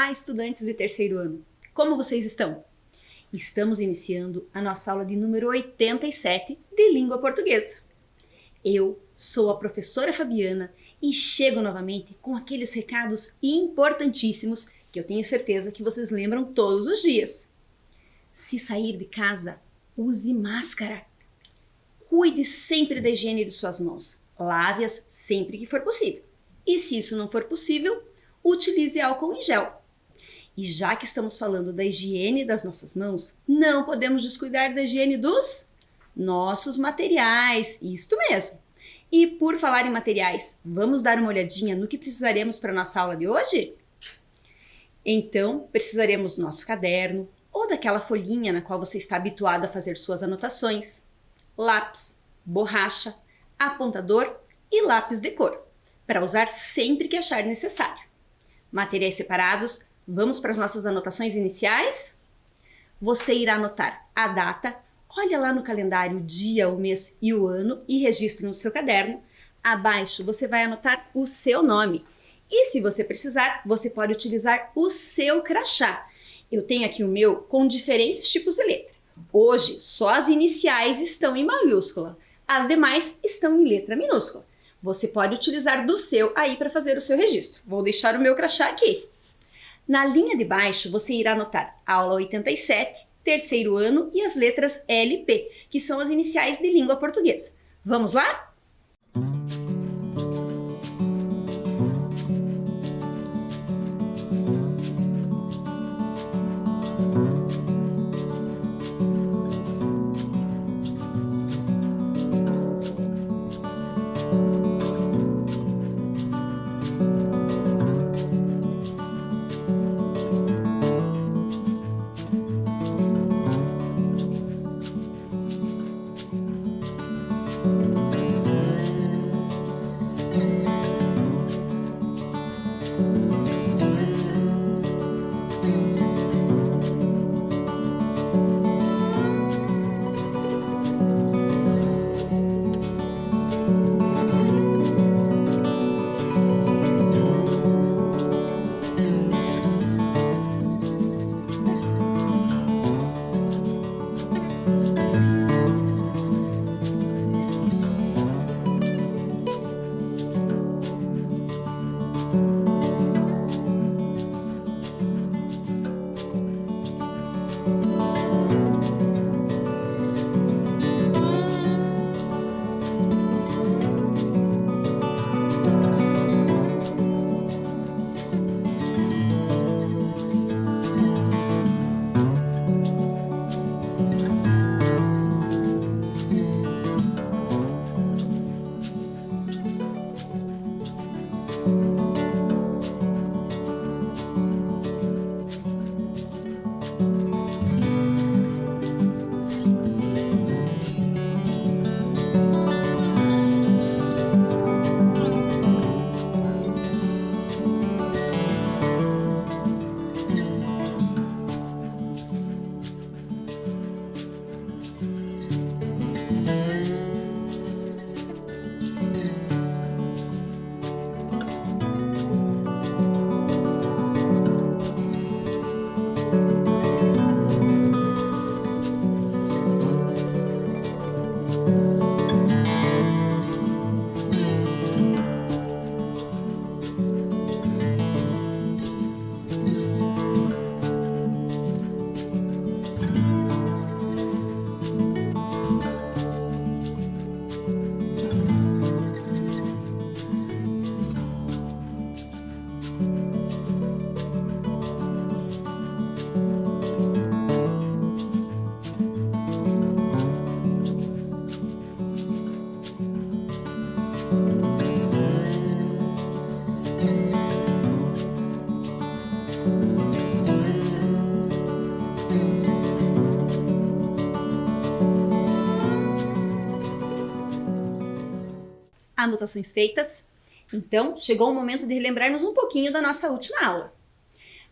Olá, estudantes de terceiro ano! Como vocês estão? Estamos iniciando a nossa aula de número 87 de língua portuguesa. Eu sou a professora Fabiana e chego novamente com aqueles recados importantíssimos que eu tenho certeza que vocês lembram todos os dias. Se sair de casa, use máscara. Cuide sempre da higiene de suas mãos. Lave-as sempre que for possível. E se isso não for possível, utilize álcool em gel. E já que estamos falando da higiene das nossas mãos, não podemos descuidar da higiene dos nossos materiais. Isto mesmo. E por falar em materiais, vamos dar uma olhadinha no que precisaremos para a nossa aula de hoje? Então, precisaremos do nosso caderno ou daquela folhinha na qual você está habituado a fazer suas anotações, lápis, borracha, apontador e lápis de cor, para usar sempre que achar necessário. Materiais separados, vamos para as nossas anotações iniciais? Você irá anotar a data, olha lá no calendário o dia, o mês e o ano e registre no seu caderno. Abaixo você vai anotar o seu nome. E se você precisar, você pode utilizar o seu crachá. Eu tenho aqui o meu com diferentes tipos de letra. Hoje, só as iniciais estão em maiúscula, as demais estão em letra minúscula. Você pode utilizar do seu aí para fazer o seu registro. Vou deixar o meu crachá aqui. Na linha de baixo, você irá anotar aula 87, terceiro ano e as letras LP, que são as iniciais de língua portuguesa. Vamos lá? Anotações feitas? Então, chegou o momento de relembrarmos um pouquinho da nossa última aula.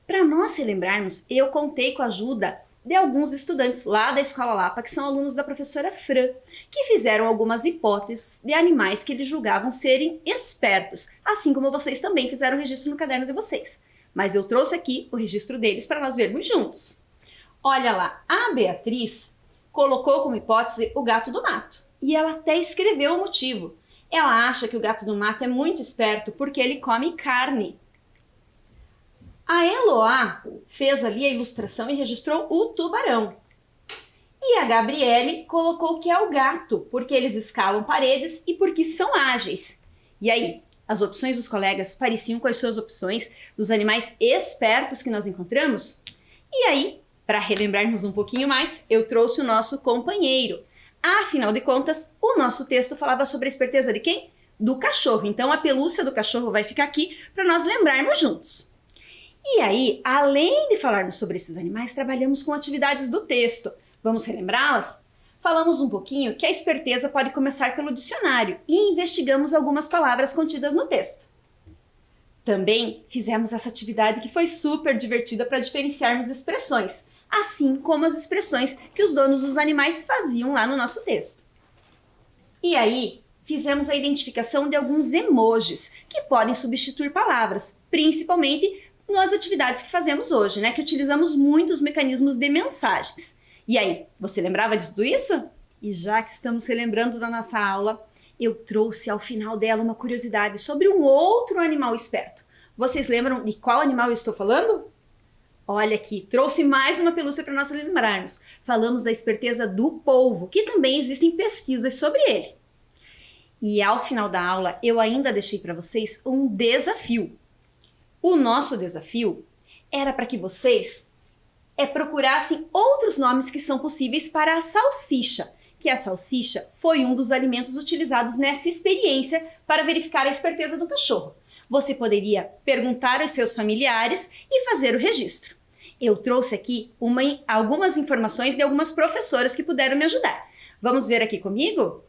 Para nós relembrarmos, eu contei com a ajuda de alguns estudantes lá da Escola Lapa, que são alunos da professora Fran, que fizeram algumas hipóteses de animais que eles julgavam serem espertos, assim como vocês também fizeram o registro no caderno de vocês. mas eu trouxe aqui o registro deles para nós vermos juntos. Olha lá, a Beatriz colocou como hipótese o gato do mato. E ela até escreveu o motivo. Ela acha que o gato do mato é muito esperto porque ele come carne. A Eloá fez ali a ilustração e registrou o tubarão. E a Gabriele colocou que é o gato, porque eles escalam paredes e porque são ágeis. E aí, as opções dos colegas pareciam com as suas opções dos animais espertos que nós encontramos? E aí, para relembrarmos um pouquinho mais, eu trouxe o nosso companheiro. Afinal de contas, o nosso texto falava sobre a esperteza de quem? Do cachorro. Então, a pelúcia do cachorro vai ficar aqui para nós lembrarmos juntos. E aí, além de falarmos sobre esses animais, trabalhamos com atividades do texto. Vamos relembrá-las? Falamos um pouquinho que a esperteza pode começar pelo dicionário e investigamos algumas palavras contidas no texto. Também fizemos essa atividade que foi super divertida para diferenciarmos expressões, assim como as expressões que os donos dos animais faziam lá no nosso texto. E aí, fizemos a identificação de alguns emojis que podem substituir palavras, principalmente nas atividades que fazemos hoje, que utilizamos muito os mecanismos de mensagens. E aí, você lembrava de tudo isso? E já que estamos relembrando da nossa aula, eu trouxe ao final dela uma curiosidade sobre um outro animal esperto. Vocês lembram de qual animal eu estou falando? Olha aqui, trouxe mais uma pelúcia para nós lembrarmos. Falamos da esperteza do polvo, que também existem pesquisas sobre ele. E ao final da aula, eu ainda deixei para vocês um desafio. O nosso desafio era para que vocês procurassem outros nomes que são possíveis para a salsicha, que a salsicha foi um dos alimentos utilizados nessa experiência para verificar a esperteza do cachorro. Você poderia perguntar aos seus familiares e fazer o registro. Eu trouxe aqui algumas informações de algumas professoras que puderam me ajudar. Vamos ver aqui comigo?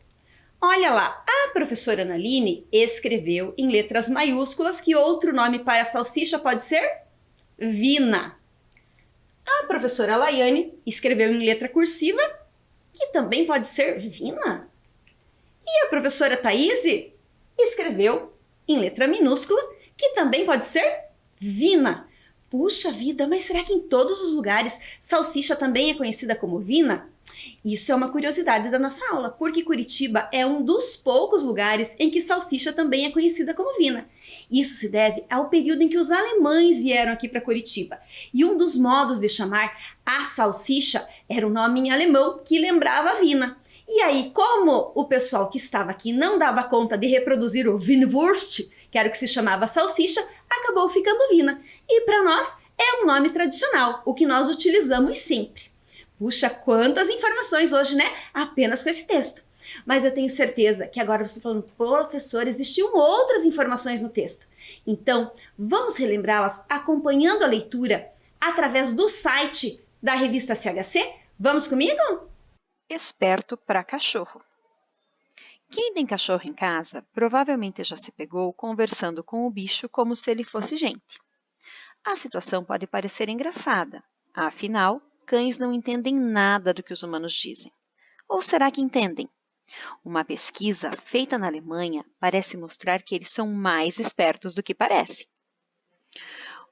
Olha lá, a professora Analine escreveu em letras maiúsculas que outro nome para a salsicha pode ser Vina. A professora Laiane escreveu em letra cursiva que também pode ser Vina. E a professora Thaís escreveu em letra minúscula que também pode ser Vina. Puxa vida, mas será que em todos os lugares salsicha também é conhecida como Vina? Isso é uma curiosidade da nossa aula, porque Curitiba é um dos poucos lugares em que salsicha também é conhecida como Vina. Isso se deve ao período em que os alemães vieram aqui para Curitiba. E um dos modos de chamar a salsicha era o nome em alemão que lembrava a Vina. E aí, como o pessoal que estava aqui não dava conta de reproduzir o Winwurst, que era o que se chamava salsicha, acabou ficando Vina. E para nós é um nome tradicional, o que nós utilizamos sempre. Puxa, quantas informações hoje, Apenas com esse texto. Mas eu tenho certeza que agora você falando, professor, existiam outras informações no texto. Então, vamos relembrá-las acompanhando a leitura através do site da revista CHC? Vamos comigo? Esperto para cachorro. Quem tem cachorro em casa provavelmente já se pegou conversando com o bicho como se ele fosse gente. A situação pode parecer engraçada, afinal, cães não entendem nada do que os humanos dizem. Ou será que entendem? Uma pesquisa feita na Alemanha parece mostrar que eles são mais espertos do que parecem.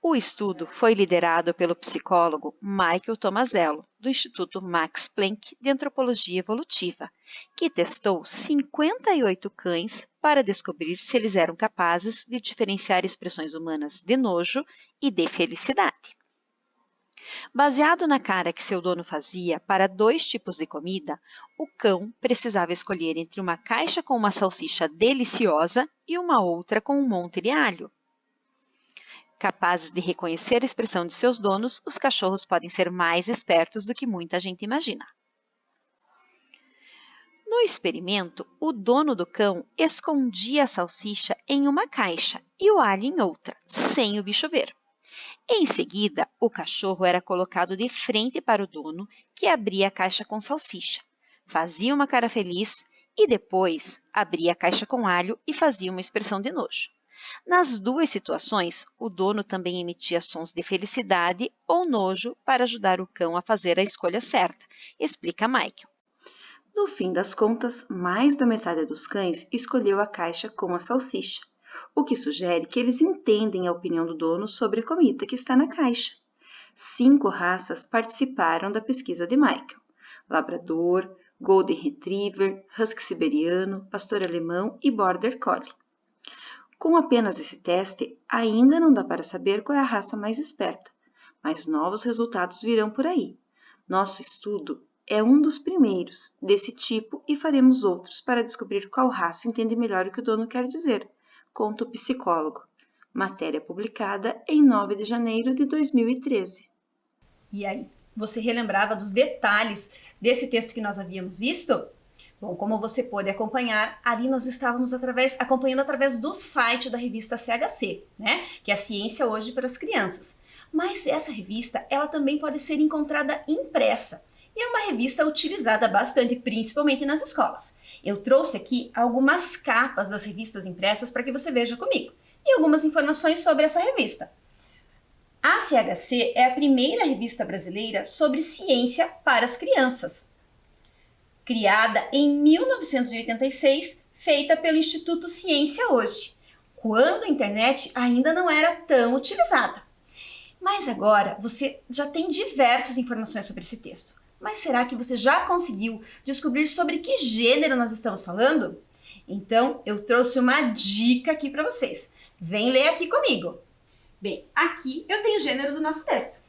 O estudo foi liderado pelo psicólogo Michael Tomazello, do Instituto Max Planck de Antropologia Evolutiva, que testou 58 cães para descobrir se eles eram capazes de diferenciar expressões humanas de nojo e de felicidade. Baseado na cara que seu dono fazia para 2 tipos de comida, o cão precisava escolher entre uma caixa com uma salsicha deliciosa e uma outra com um monte de alho. Capazes de reconhecer a expressão de seus donos, os cachorros podem ser mais espertos do que muita gente imagina. No experimento, o dono do cão escondia a salsicha em uma caixa e o alho em outra, sem o bicho ver. Em seguida, o cachorro era colocado de frente para o dono, que abria a caixa com salsicha, fazia uma cara feliz e depois abria a caixa com alho e fazia uma expressão de nojo. Nas 2 situações, o dono também emitia sons de felicidade ou nojo para ajudar o cão a fazer a escolha certa, explica Michael. No fim das contas, mais da metade dos cães escolheu a caixa com a salsicha, o que sugere que eles entendem a opinião do dono sobre a comida que está na caixa. 5 raças participaram da pesquisa de Michael: Labrador, Golden Retriever, Husky Siberiano, Pastor Alemão e Border Collie. Com apenas esse teste, ainda não dá para saber qual é a raça mais esperta, mas novos resultados virão por aí. Nosso estudo é um dos primeiros desse tipo e faremos outros para descobrir qual raça entende melhor o que o dono quer dizer, conta o psicólogo. Matéria publicada em 9 de janeiro de 2013. E aí, você relembrava dos detalhes desse texto que nós havíamos visto? Bom, como você pôde acompanhar, ali nós estávamos acompanhando através do site da revista CHC, né? Que é a Ciência Hoje para as Crianças. Mas essa revista, ela também pode ser encontrada impressa. E é uma revista utilizada bastante, principalmente nas escolas. Eu trouxe aqui algumas capas das revistas impressas para que você veja comigo. E algumas informações sobre essa revista. A CHC é a primeira revista brasileira sobre ciência para as crianças. Criada em 1986, feita pelo Instituto Ciência Hoje, quando a internet ainda não era tão utilizada. Mas agora você já tem diversas informações sobre esse texto. Mas será que você já conseguiu descobrir sobre que gênero nós estamos falando? Então, eu trouxe uma dica aqui para vocês. Vem ler aqui comigo. Bem, aqui eu tenho o gênero do nosso texto.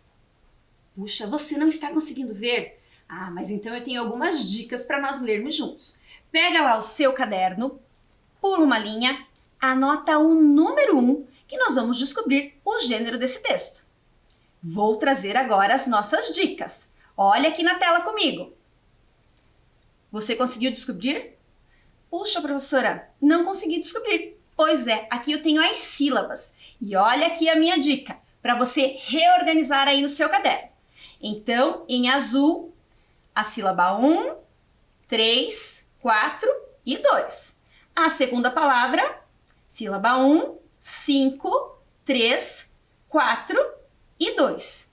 Puxa, você não está conseguindo ver? Ah, mas então eu tenho algumas dicas para nós lermos juntos. Pega lá o seu caderno, pula uma linha, anota o número 1, que nós vamos descobrir o gênero desse texto. Vou trazer agora as nossas dicas. Olha aqui na tela comigo. Você conseguiu descobrir? Puxa, professora, não consegui descobrir. Pois é, aqui eu tenho as sílabas. E olha aqui a minha dica, para você reorganizar aí no seu caderno. Então, em azul, a sílaba 1, 3, 4 e 2. A segunda palavra, sílaba 1, 5, 3, 4 e 2.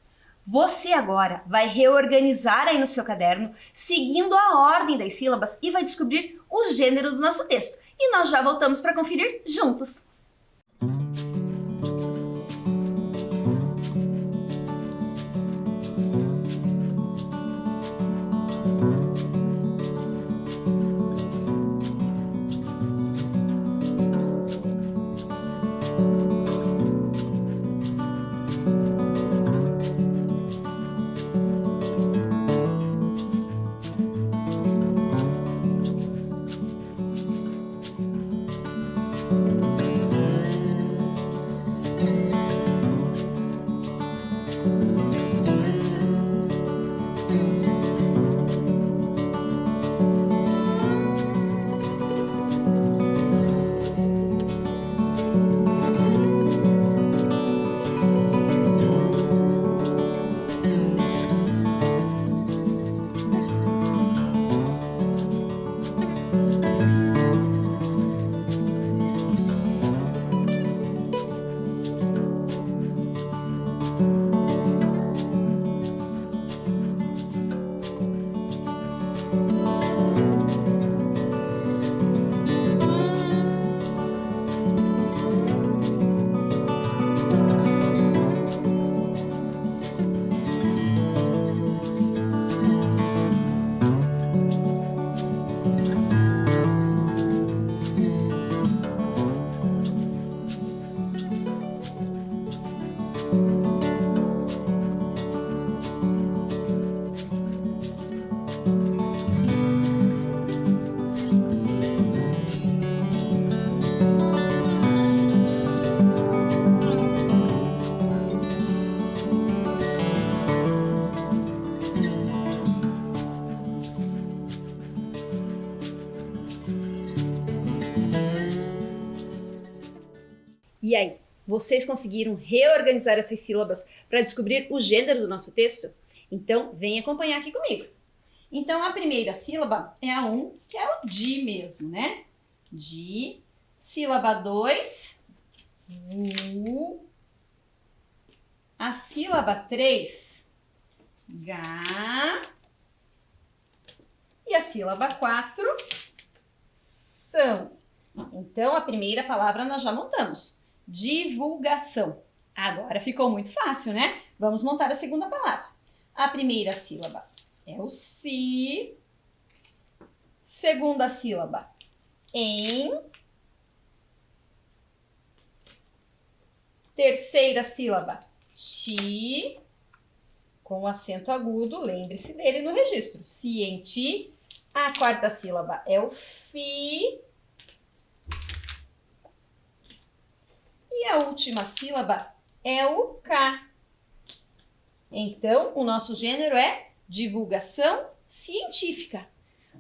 Você agora vai reorganizar aí no seu caderno, seguindo a ordem das sílabas e vai descobrir o gênero do nosso texto. E nós já voltamos para conferir juntos. E aí, vocês conseguiram reorganizar essas sílabas para descobrir o gênero do nosso texto? Então, vem acompanhar aqui comigo. Então, a primeira sílaba é a 1, que é o di mesmo, né? Di. Sílaba 2, vu. A sílaba 3, ga. E a sílaba 4, são. Então, a primeira palavra nós já montamos. Divulgação. Agora ficou muito fácil, né? Vamos montar a segunda palavra. A primeira sílaba é o si. Segunda sílaba, em. Terceira sílaba, ti. Com acento agudo, lembre-se dele no registro. Cienti. A quarta sílaba é o fi. E a última sílaba é o K. Então, o nosso gênero é divulgação científica.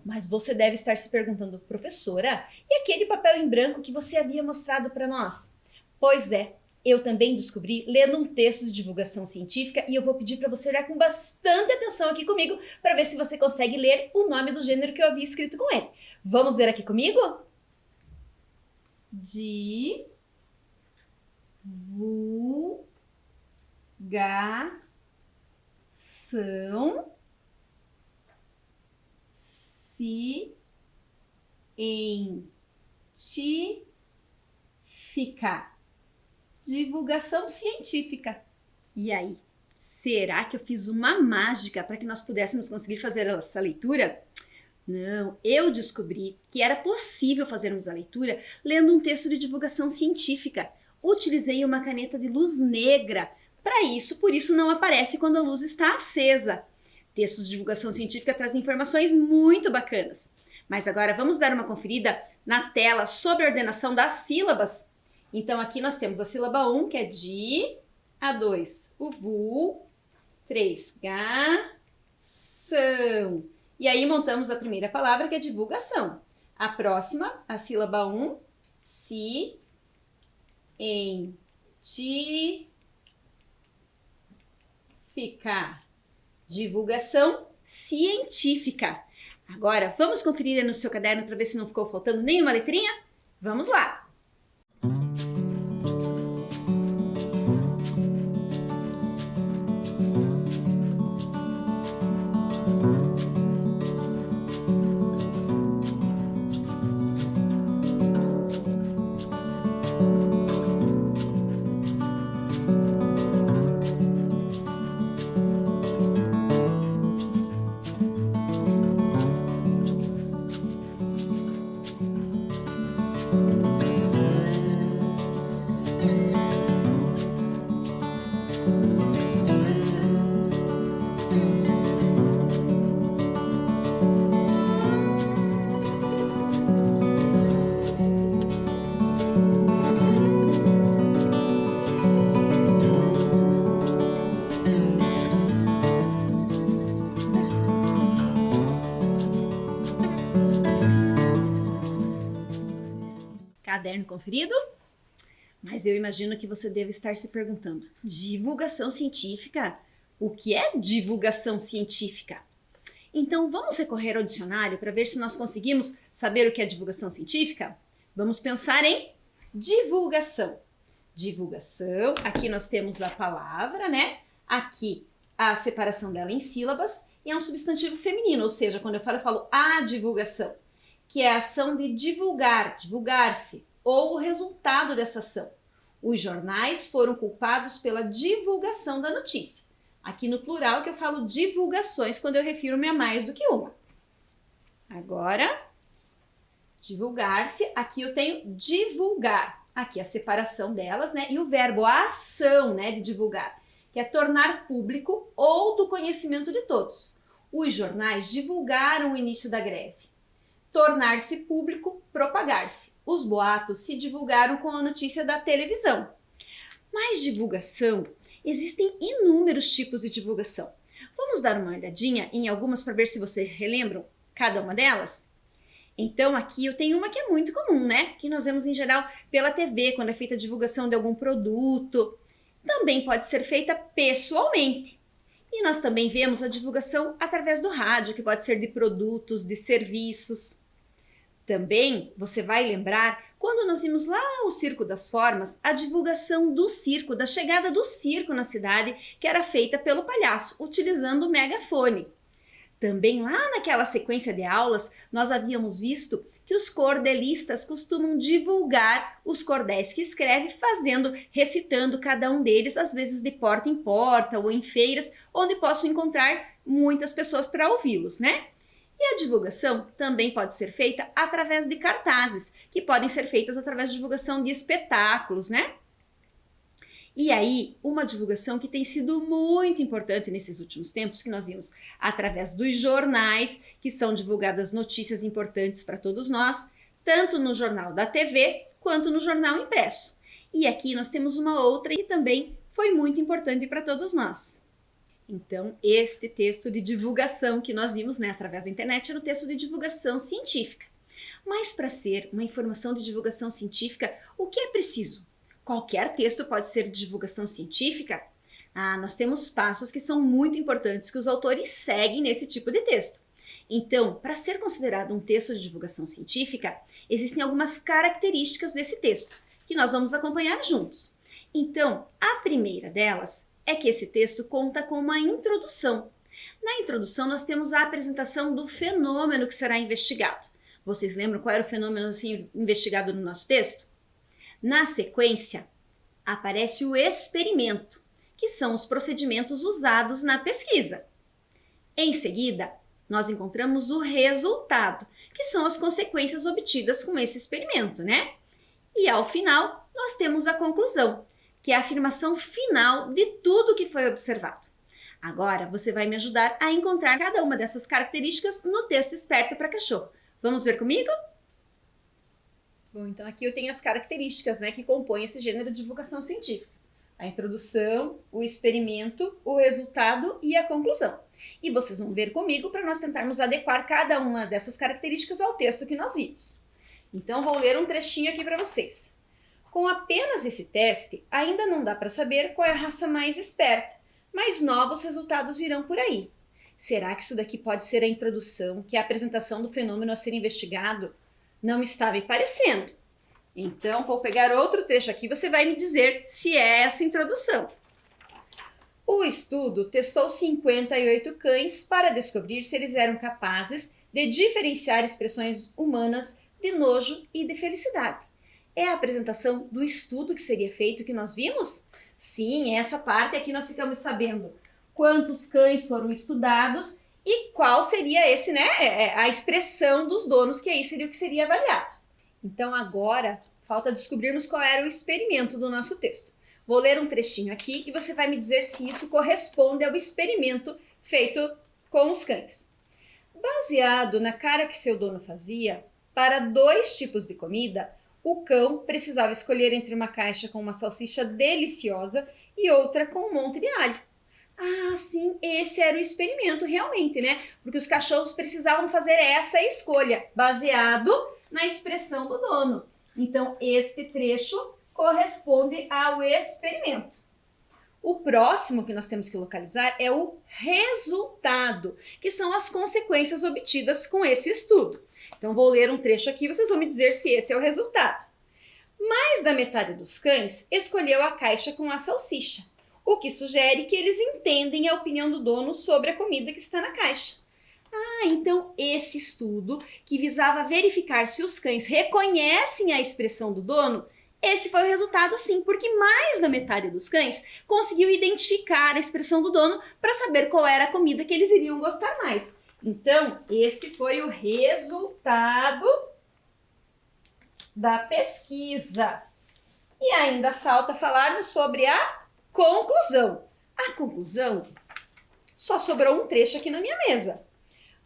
Mas você deve estar se perguntando, professora, e aquele papel em branco que você havia mostrado para nós? Pois é, eu também descobri lendo um texto de divulgação científica e eu vou pedir para você olhar com bastante atenção aqui comigo para ver se você consegue ler o nome do gênero que eu havia escrito com ele. Vamos ver aqui comigo? Divulgação científica. Divulgação científica. E aí, será que eu fiz uma mágica para que nós pudéssemos conseguir fazer essa leitura? Não, eu descobri que era possível fazermos a leitura lendo um texto de divulgação científica. Utilizei uma caneta de luz negra para isso, por isso não aparece quando a luz está acesa. Textos de divulgação científica trazem informações muito bacanas. Mas agora vamos dar uma conferida na tela sobre a ordenação das sílabas. Então aqui nós temos a sílaba 1, que é di, a 2, o vu, 3, ga, são. E aí montamos a primeira palavra, que é divulgação. A próxima, a sílaba 1, si, em, ti, ficar. Divulgação científica. Agora, vamos conferir no seu caderno para ver se não ficou faltando nenhuma letrinha? Vamos lá! Caderno conferido? Mas eu imagino que você deve estar se perguntando, divulgação científica? O que é divulgação científica? Então vamos recorrer ao dicionário para ver se nós conseguimos saber o que é divulgação científica? Vamos pensar em divulgação. Divulgação, aqui nós temos a palavra, né? Aqui a separação dela em sílabas e é um substantivo feminino, ou seja, quando eu falo a divulgação, que é a ação de divulgar, divulgar-se, ou o resultado dessa ação. Os jornais foram culpados pela divulgação da notícia. Aqui no plural que eu falo divulgações quando eu refiro-me a mais do que uma. Agora, divulgar-se, aqui eu tenho divulgar. Aqui a separação delas, né? E o verbo, a ação, né, de divulgar, que é tornar público ou do conhecimento de todos. Os jornais divulgaram o início da greve. Tornar-se público, propagar-se. Os boatos se divulgaram com a notícia da televisão. Mas divulgação, existem inúmeros tipos de divulgação. Vamos dar uma olhadinha em algumas para ver se vocês relembram cada uma delas? Então aqui eu tenho uma que é muito comum, né? Que nós vemos em geral pela TV, quando é feita a divulgação de algum produto. Também pode ser feita pessoalmente. E nós também vemos a divulgação através do rádio, que pode ser de produtos, de serviços. Também você vai lembrar, quando nós vimos lá o Circo das Formas, a divulgação do circo, da chegada do circo na cidade, que era feita pelo palhaço, utilizando o megafone. Também lá naquela sequência de aulas, nós havíamos visto que os cordelistas costumam divulgar os cordéis que escreve, recitando cada um deles, às vezes de porta em porta ou em feiras, onde posso encontrar muitas pessoas para ouvi-los, né? E a divulgação também pode ser feita através de cartazes, que podem ser feitas através de divulgação de espetáculos, né? E aí, uma divulgação que tem sido muito importante nesses últimos tempos, que nós vimos através dos jornais, que são divulgadas notícias importantes para todos nós, tanto no jornal da TV, quanto no jornal impresso. E aqui nós temos uma outra que também foi muito importante para todos nós. Então, este texto de divulgação que nós vimos, né, através da internet, era o texto de divulgação científica. Mas para ser uma informação de divulgação científica, o que é preciso? Qualquer texto pode ser de divulgação científica? Nós temos passos que são muito importantes que os autores seguem nesse tipo de texto. Então, para ser considerado um texto de divulgação científica, existem algumas características desse texto, que nós vamos acompanhar juntos. Então, a primeira delas é que esse texto conta com uma introdução. Na introdução, nós temos a apresentação do fenômeno que será investigado. Vocês lembram qual era o fenômeno assim, investigado no nosso texto? Na sequência, aparece o experimento, que são os procedimentos usados na pesquisa. Em seguida, nós encontramos o resultado, que são as consequências obtidas com esse experimento, né? E ao final, nós temos a conclusão, que é a afirmação final de tudo que foi observado. Agora, você vai me ajudar a encontrar cada uma dessas características no texto Esperto para Cachorro. Vamos ver comigo? Bom, então aqui eu tenho as características, né, que compõem esse gênero de divulgação científica. A introdução, o experimento, o resultado e a conclusão. E vocês vão ver comigo para nós tentarmos adequar cada uma dessas características ao texto que nós vimos. Então vou ler um trechinho aqui para vocês. Com apenas esse teste, ainda não dá para saber qual é a raça mais esperta, mas novos resultados virão por aí. Será que isso daqui pode ser a introdução, que é a apresentação do fenômeno a ser investigado? Não está me parecendo. Então, vou pegar outro trecho aqui e você vai me dizer se é essa introdução. O estudo testou 58 cães para descobrir se eles eram capazes de diferenciar expressões humanas de nojo e de felicidade. É a apresentação do estudo que seria feito que nós vimos? Sim, essa parte aqui nós ficamos sabendo quantos cães foram estudados e qual seria a expressão dos donos, que aí seria o que seria avaliado. Então agora falta descobrirmos qual era o experimento do nosso texto. Vou ler um trechinho aqui e você vai me dizer se isso corresponde ao experimento feito com os cães. Baseado na cara que seu dono fazia, para 2 tipos de comida, o cão precisava escolher entre uma caixa com uma salsicha deliciosa e outra com um monte de alho. Sim, esse era o experimento realmente, né? Porque os cachorros precisavam fazer essa escolha, baseado na expressão do dono. Então, este trecho corresponde ao experimento. O próximo que nós temos que localizar é o resultado, que são as consequências obtidas com esse estudo. Então, vou ler um trecho aqui e vocês vão me dizer se esse é o resultado. Mais da metade dos cães escolheu a caixa com a salsicha, o que sugere que eles entendem a opinião do dono sobre a comida que está na caixa. Então esse estudo, que visava verificar se os cães reconhecem a expressão do dono, esse foi o resultado sim, porque mais da metade dos cães conseguiu identificar a expressão do dono para saber qual era a comida que eles iriam gostar mais. Então, este foi o resultado da pesquisa. E ainda falta falarmos sobre a conclusão. A conclusão, só sobrou um trecho aqui na minha mesa.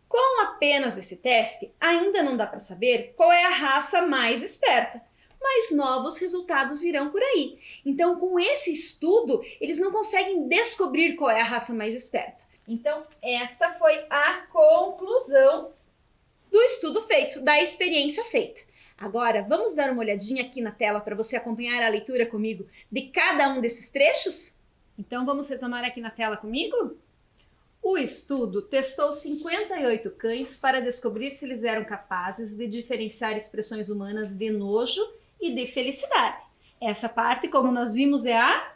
Com apenas esse teste, ainda não dá para saber qual é a raça mais esperta, mas novos resultados virão por aí. Então, com esse estudo, eles não conseguem descobrir qual é a raça mais esperta. Então, esta foi a conclusão do estudo feito, da experiência feita. Agora, vamos dar uma olhadinha aqui na tela para você acompanhar a leitura comigo de cada um desses trechos? Então, vamos retomar aqui na tela comigo? O estudo testou 58 cães para descobrir se eles eram capazes de diferenciar expressões humanas de nojo e de felicidade. Essa parte, como nós vimos, é a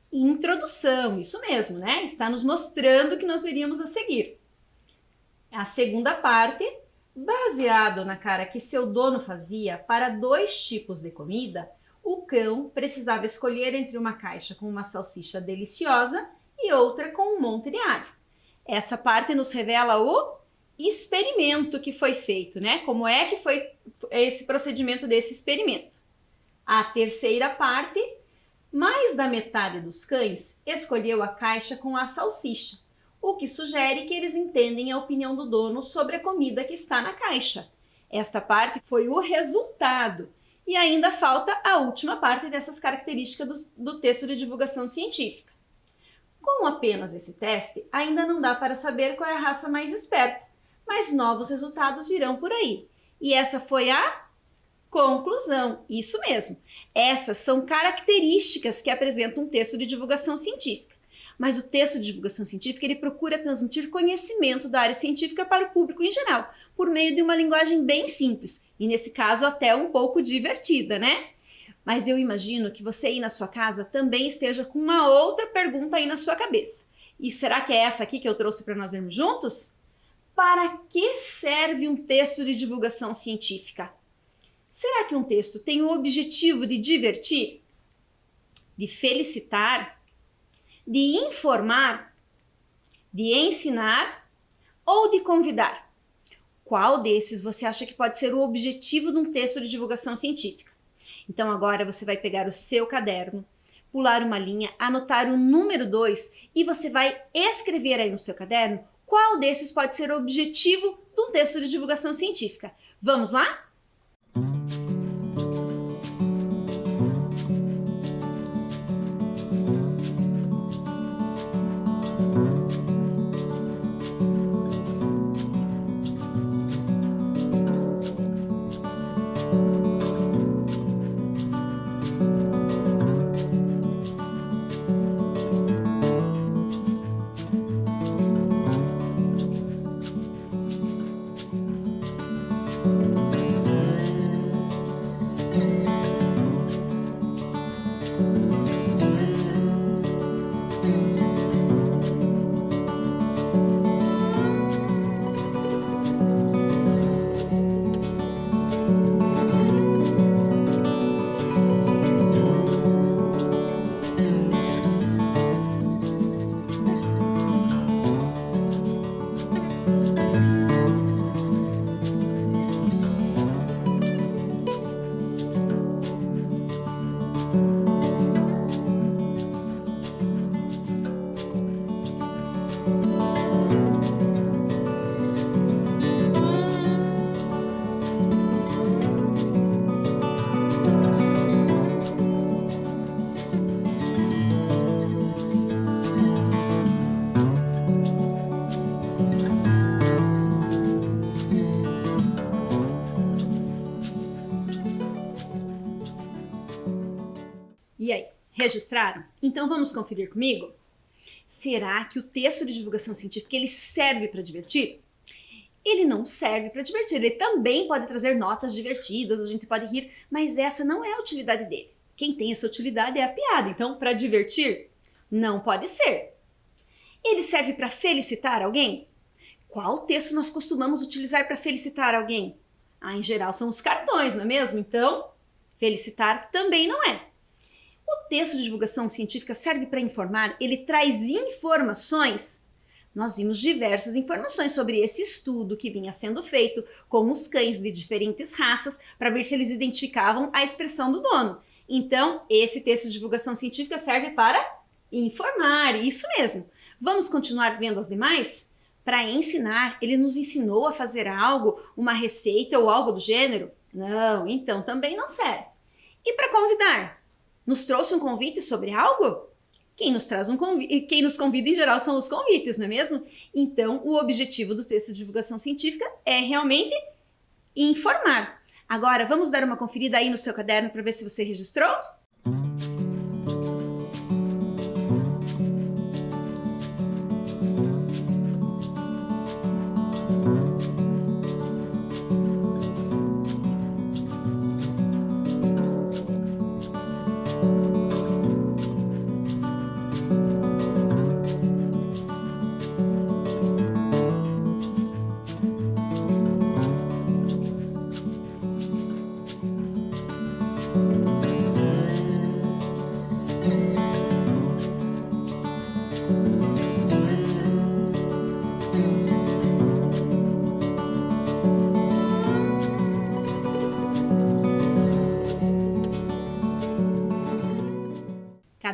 introdução, isso mesmo, né? Está nos mostrando o que nós veríamos a seguir. A segunda parte Baseado na cara que seu dono fazia para 2 tipos de comida, o cão precisava escolher entre uma caixa com uma salsicha deliciosa e outra com um monte de alho. Essa parte nos revela o experimento que foi feito, né? Como é que foi esse procedimento desse experimento. A terceira parte, mais da metade dos cães escolheu a caixa com a salsicha, o que sugere que eles entendem a opinião do dono sobre a comida que está na caixa. Esta parte foi o resultado. E ainda falta a última parte dessas características do texto de divulgação científica. Com apenas esse teste, ainda não dá para saber qual é a raça mais esperta, mas novos resultados virão por aí. E essa foi a conclusão. Isso mesmo. Essas são características que apresentam um texto de divulgação científica. Mas o texto de divulgação científica ele procura transmitir conhecimento da área científica para o público em geral, por meio de uma linguagem bem simples, e nesse caso até um pouco divertida, né? Mas eu imagino que você aí na sua casa também esteja com uma outra pergunta aí na sua cabeça. E será que é essa aqui que eu trouxe para nós vermos juntos? Para que serve um texto de divulgação científica? Será que um texto tem o objetivo de divertir, de felicitar, de informar, de ensinar ou de convidar? Qual desses você acha que pode ser o objetivo de um texto de divulgação científica? Então agora você vai pegar o seu caderno, pular uma linha, anotar o número 2 e você vai escrever aí no seu caderno qual desses pode ser o objetivo de um texto de divulgação científica. Vamos lá? E aí, registraram? Então vamos conferir comigo? Será que o texto de divulgação científica ele serve para divertir? Ele não serve para divertir, ele também pode trazer notas divertidas, a gente pode rir, mas essa não é a utilidade dele. Quem tem essa utilidade é a piada, então para divertir, não pode ser. Ele serve para felicitar alguém? Qual texto nós costumamos utilizar para felicitar alguém? Em geral são os cartões, não é mesmo? Então, felicitar também não é. O texto de divulgação científica serve para informar, ele traz informações. Nós vimos diversas informações sobre esse estudo que vinha sendo feito com os cães de diferentes raças para ver se eles identificavam a expressão do dono. Então, esse texto de divulgação científica serve para informar, isso mesmo. Vamos continuar vendo as demais? Para ensinar, ele nos ensinou a fazer algo, uma receita ou algo do gênero? Não, então também não serve. E para convidar? Nos trouxe um convite sobre algo? Quem nos traz um convite, quem nos convida em geral são os convites, não é mesmo? Então, o objetivo do texto de divulgação científica é realmente informar. Agora, vamos dar uma conferida aí no seu caderno para ver se você registrou?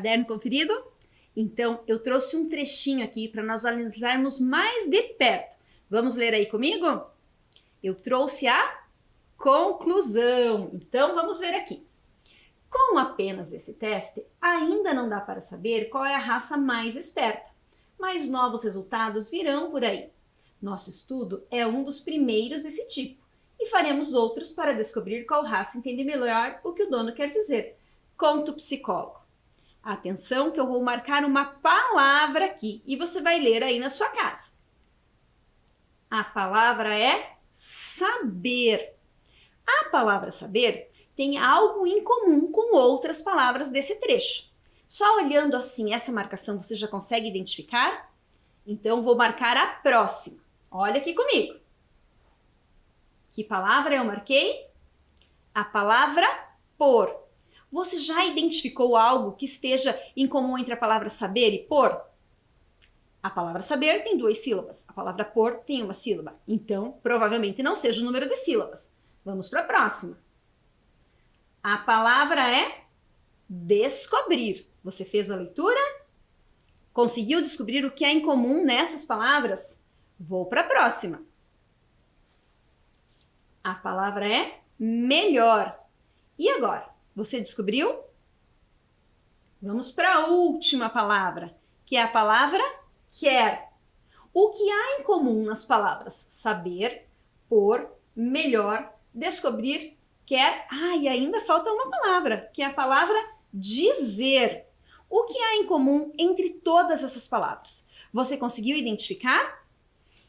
caderno conferido? Então, eu trouxe um trechinho aqui para nós analisarmos mais de perto. Vamos ler aí comigo? Eu trouxe a conclusão. Então, vamos ver aqui. Com apenas esse teste, ainda não dá para saber qual é a raça mais esperta, mas novos resultados virão por aí. Nosso estudo é um dos primeiros desse tipo e faremos outros para descobrir qual raça entende melhor o que o dono quer dizer. Conta o psicólogo. Atenção que eu vou marcar uma palavra aqui e você vai ler aí na sua casa. A palavra é saber. A palavra saber tem algo em comum com outras palavras desse trecho. Só olhando assim essa marcação você já consegue identificar? Então vou marcar a próxima. Olha aqui comigo. Que palavra eu marquei? A palavra por. Você já identificou algo que esteja em comum entre a palavra saber e por? A palavra saber tem 2 sílabas, a palavra por tem 1 sílaba. Então, provavelmente não seja o número de sílabas. Vamos para a próxima. A palavra é descobrir. Você fez a leitura? Conseguiu descobrir o que é em comum nessas palavras? Vou para a próxima. A palavra é melhor. E agora? Você descobriu? Vamos para a última palavra, que é a palavra quer. O que há em comum nas palavras saber, por, melhor, descobrir, quer? E ainda falta uma palavra, que é a palavra dizer. O que há em comum entre todas essas palavras? Você conseguiu identificar?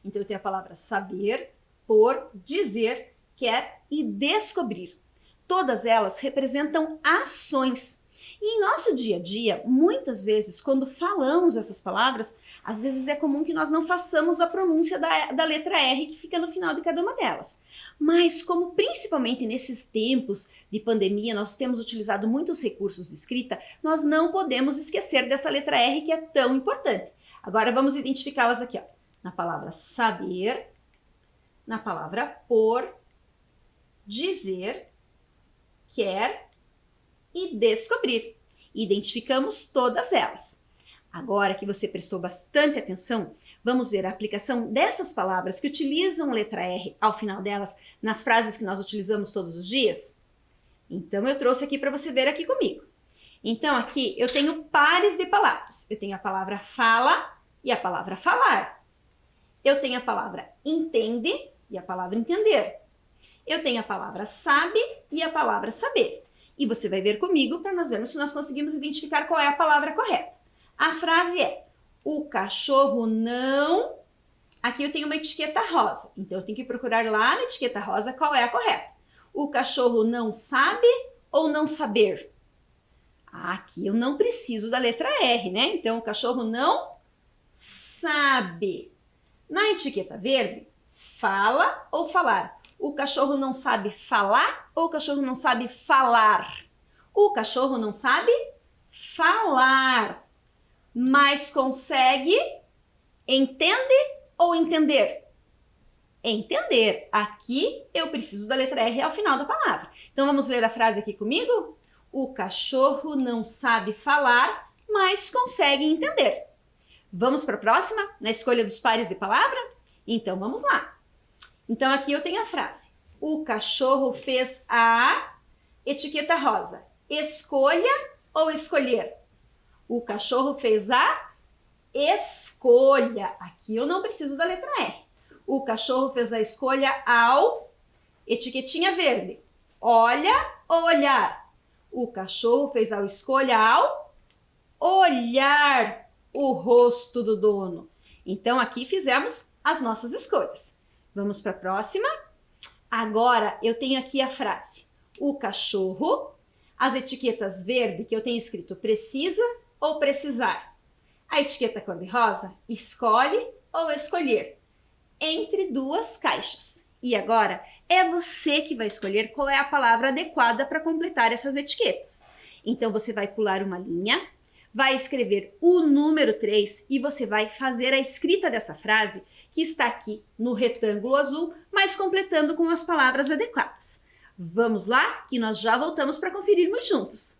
Então eu tenho a palavra saber, por, dizer, quer e descobrir. Todas elas representam ações. E em nosso dia a dia, muitas vezes, quando falamos essas palavras, às vezes é comum que nós não façamos a pronúncia da letra R que fica no final de cada uma delas. Mas como principalmente nesses tempos de pandemia nós temos utilizado muitos recursos de escrita, nós não podemos esquecer dessa letra R que é tão importante. Agora vamos identificá-las aqui, ó. Na palavra saber, na palavra por, dizer, quer e descobrir. Identificamos todas elas. Agora que você prestou bastante atenção, vamos ver a aplicação dessas palavras que utilizam letra R ao final delas nas frases que nós utilizamos todos os dias? Então eu trouxe aqui para você ver aqui comigo. Então aqui eu tenho pares de palavras. Eu tenho a palavra fala e a palavra falar. Eu tenho a palavra entende e a palavra entender. Eu tenho a palavra sabe e a palavra saber. E você vai ver comigo para nós vermos se nós conseguimos identificar qual é a palavra correta. A frase é: o cachorro não... Aqui eu tenho uma etiqueta rosa, então eu tenho que procurar lá na etiqueta rosa qual é a correta. O cachorro não sabe ou não saber? Aqui eu não preciso da letra R, né? Então o cachorro não sabe. Na etiqueta verde, fala ou falar? O cachorro não sabe falar ou o cachorro não sabe falar? O cachorro não sabe falar, mas consegue entende ou entender? Entender. Aqui eu preciso da letra R ao final da palavra. Então vamos ler a frase aqui comigo? O cachorro não sabe falar, mas consegue entender. Vamos para a próxima, na escolha dos pares de palavra? Então vamos lá. Então aqui eu tenho a frase. O cachorro fez a etiqueta rosa. Escolha ou escolher? O cachorro fez a escolha. Aqui eu não preciso da letra R. O cachorro fez a escolha ao etiquetinha verde. Olha ou olhar? O cachorro fez a escolha ao olhar o rosto do dono. Então aqui fizemos as nossas escolhas. Vamos para a próxima. Agora eu tenho aqui a frase. O cachorro, as etiquetas verde que eu tenho escrito precisa ou precisar. A etiqueta cor-de-rosa, escolhe ou escolher. Entre 2 caixas. E agora é você que vai escolher qual é a palavra adequada para completar essas etiquetas. Então você vai pular uma linha, vai escrever o número 3 e você vai fazer a escrita dessa frase que está aqui no retângulo azul, mas completando com as palavras adequadas. Vamos lá, que nós já voltamos para conferirmos juntos.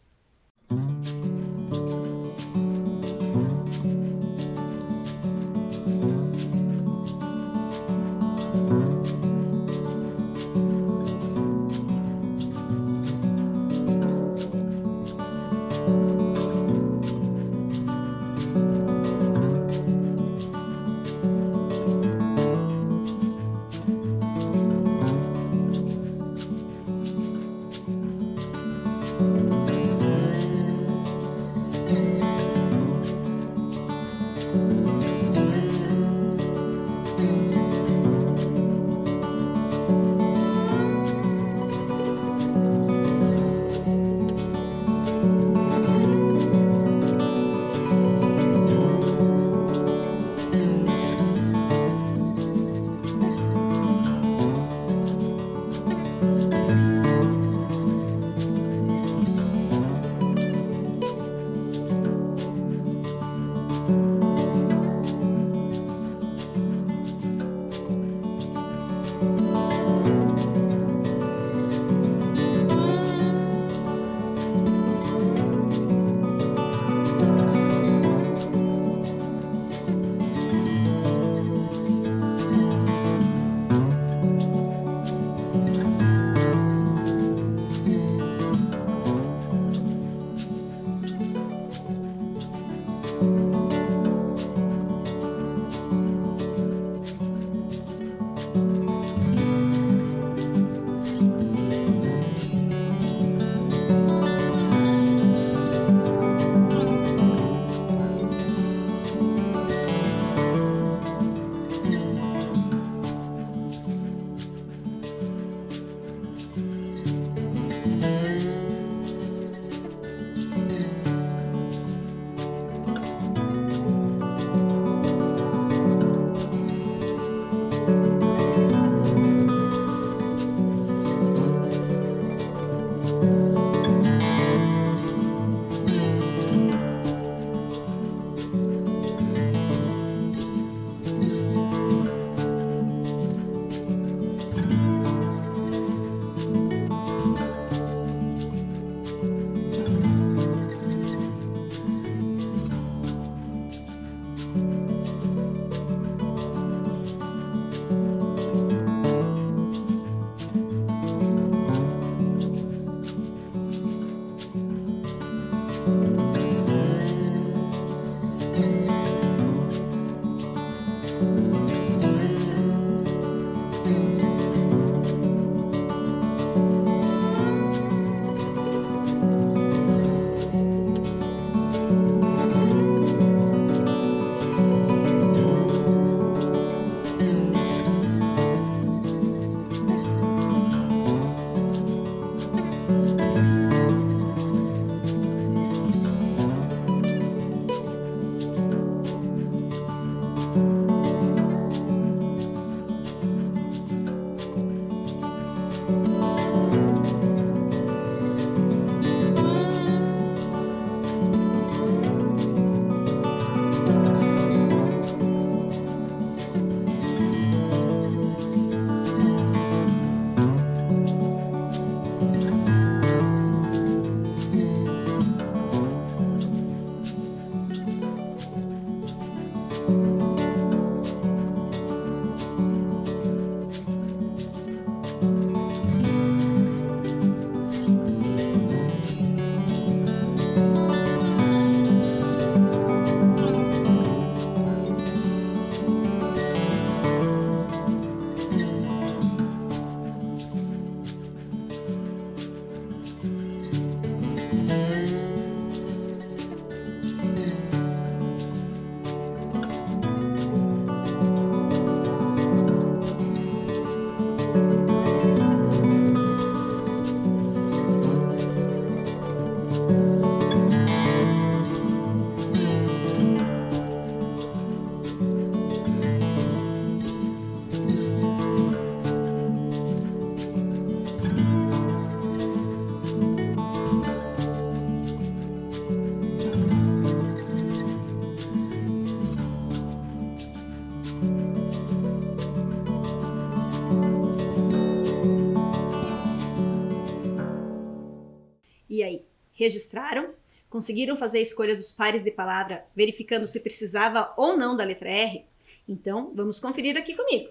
E aí, registraram? Conseguiram fazer a escolha dos pares de palavra, verificando se precisava ou não da letra R? Então, vamos conferir aqui comigo.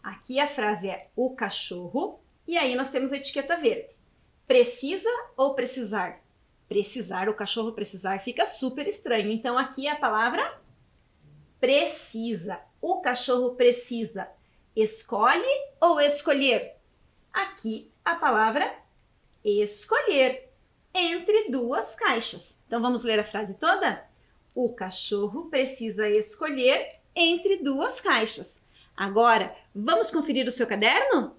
Aqui a frase é o cachorro, e aí nós temos a etiqueta verde. Precisa ou precisar? Precisar, o cachorro precisar, fica super estranho. Então, aqui é a palavra precisa. O cachorro precisa. Escolhe ou escolher? Aqui a palavra escolher. Entre duas caixas. Então, vamos ler a frase toda? O cachorro precisa escolher entre duas caixas. Agora, vamos conferir o seu caderno?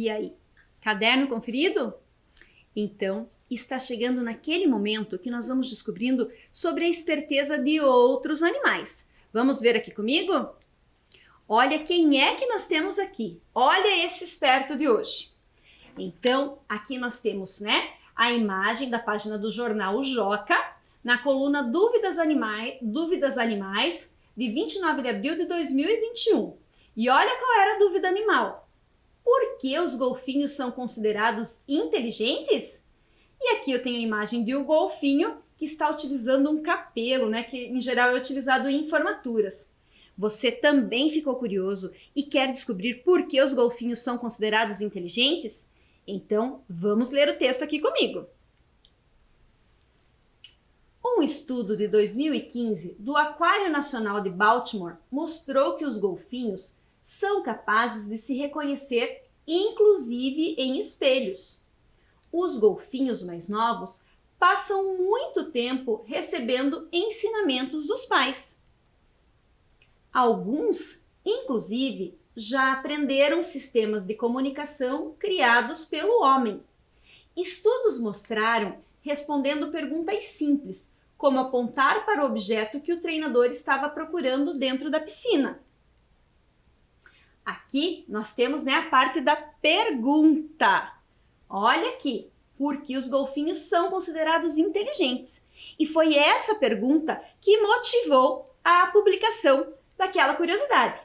E aí, caderno conferido? Então, está chegando naquele momento que nós vamos descobrindo sobre a esperteza de outros animais. Vamos ver aqui comigo? Olha quem é que nós temos aqui. Olha esse esperto de hoje. Então, aqui nós temos, né, a imagem da página do jornal O Joca, na coluna Dúvidas Animais, de 29 de abril de 2021. E olha qual era a dúvida animal. Por que os golfinhos são considerados inteligentes? E aqui eu tenho a imagem de um golfinho que está utilizando um capelo, né, que em geral é utilizado em formaturas. Você também ficou curioso e quer descobrir por que os golfinhos são considerados inteligentes? Então, vamos ler o texto aqui comigo. Um estudo de 2015 do Aquário Nacional de Baltimore mostrou que os golfinhos são capazes de se reconhecer, inclusive em espelhos. Os golfinhos mais novos passam muito tempo recebendo ensinamentos dos pais. Alguns, inclusive, já aprenderam sistemas de comunicação criados pelo homem. Estudos mostraram respondendo perguntas simples, como apontar para o objeto que o treinador estava procurando dentro da piscina. Aqui nós temos, a parte da pergunta. Olha aqui, por que os golfinhos são considerados inteligentes? E foi essa pergunta que motivou a publicação daquela curiosidade.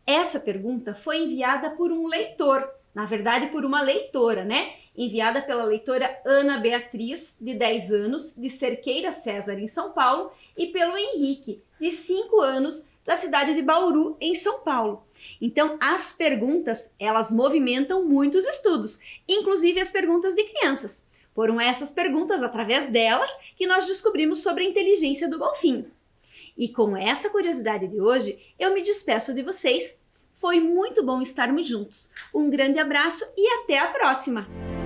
Essa pergunta foi enviada por um leitor, na verdade por uma leitora, enviada pela leitora Ana Beatriz, de 10 anos, de Cerqueira César, em São Paulo, e pelo Henrique, de 5 anos, da cidade de Bauru, em São Paulo. Então, as perguntas, elas movimentam muitos estudos, inclusive as perguntas de crianças. Foram essas perguntas, através delas, que nós descobrimos sobre a inteligência do golfinho. E com essa curiosidade de hoje, eu me despeço de vocês. Foi muito bom estarmos juntos. Um grande abraço e até a próxima!